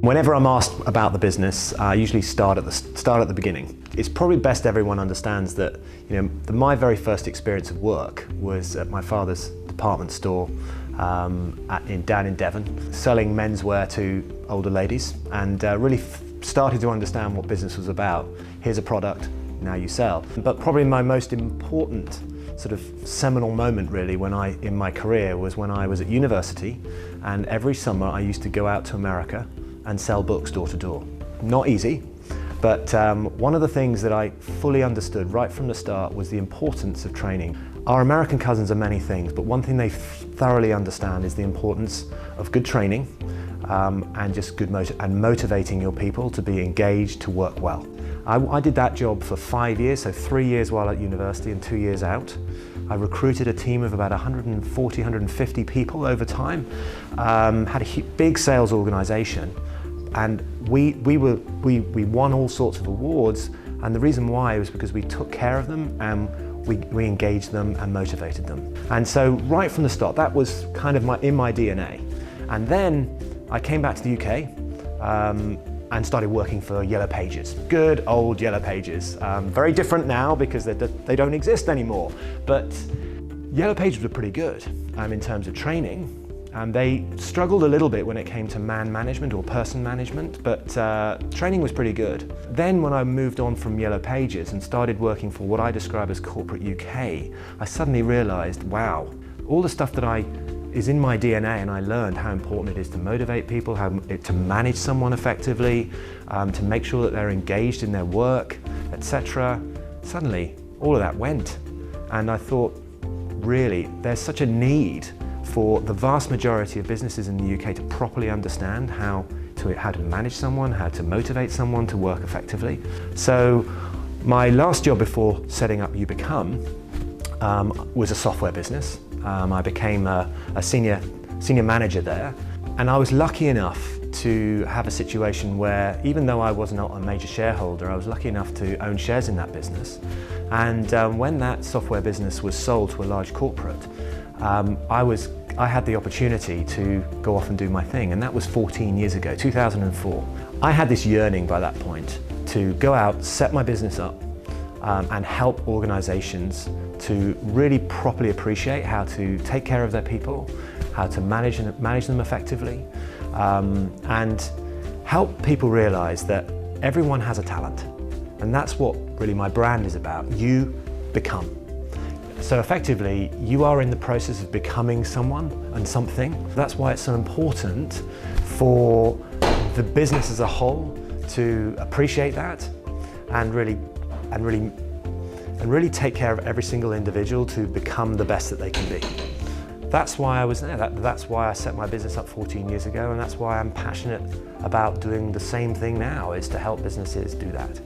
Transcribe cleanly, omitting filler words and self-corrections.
Whenever I'm asked about the business, I usually start at the beginning. It's probably best everyone understands that, my very first experience of work was at my father's department store down in Devon, selling menswear to older ladies, and really started to understand what business was about. Here's a product, now you sell. But probably my most important sort of seminal moment really in my career was when I was at university, and every summer I used to go out to America and sell books door to door. Not easy, but one of the things that I fully understood right from the start was the importance of training. Our American cousins are many things, but one thing they thoroughly understand is the importance of good training and just good motivating your people to be engaged, to work well. I did that job for 5 years, so 3 years while at university and 2 years out. I recruited a team of about 140, 150 people over time, had a big sales organization, and we won all sorts of awards, and the reason why was because we took care of them and we engaged them and motivated them. And so right from the start, that was kind of in my DNA. And then I came back to the UK and started working for Yellow Pages. Good old Yellow Pages. Very different now because they don't exist anymore. But Yellow Pages were pretty good in terms of training. They struggled a little bit when it came to man management or person management, but training was pretty good. Then when I moved on from Yellow Pages and started working for what I describe as corporate UK, I suddenly realized, wow, all the stuff that is in my DNA, and I learned how important it is to motivate people, to manage someone effectively, to make sure that they're engaged in their work, etc. Suddenly, all of that went. And I thought, really, there's such a need for the vast majority of businesses in the UK to properly understand how to manage someone, how to motivate someone to work effectively. So my last job before setting up YouBecome was a software business. I became a senior manager there, and I was lucky enough to have a situation where, even though I was not a major shareholder, I was lucky enough to own shares in that business. And when that software business was sold to a large corporate, I had the opportunity to go off and do my thing, and that was 14 years ago, 2004. I had this yearning by that point to go out, set my business up, and help organizations to really properly appreciate how to take care of their people, how to manage them effectively, and help people realize that everyone has a talent. And that's what really my brand is about. You become. So effectively, you are in the process of becoming someone and something. That's why it's so important for the business as a whole to appreciate that and really take care of every single individual to become the best that they can be. That's why I was there. That's why I set my business up 14 years ago, and that's why I'm passionate about doing the same thing now, is to help businesses do that.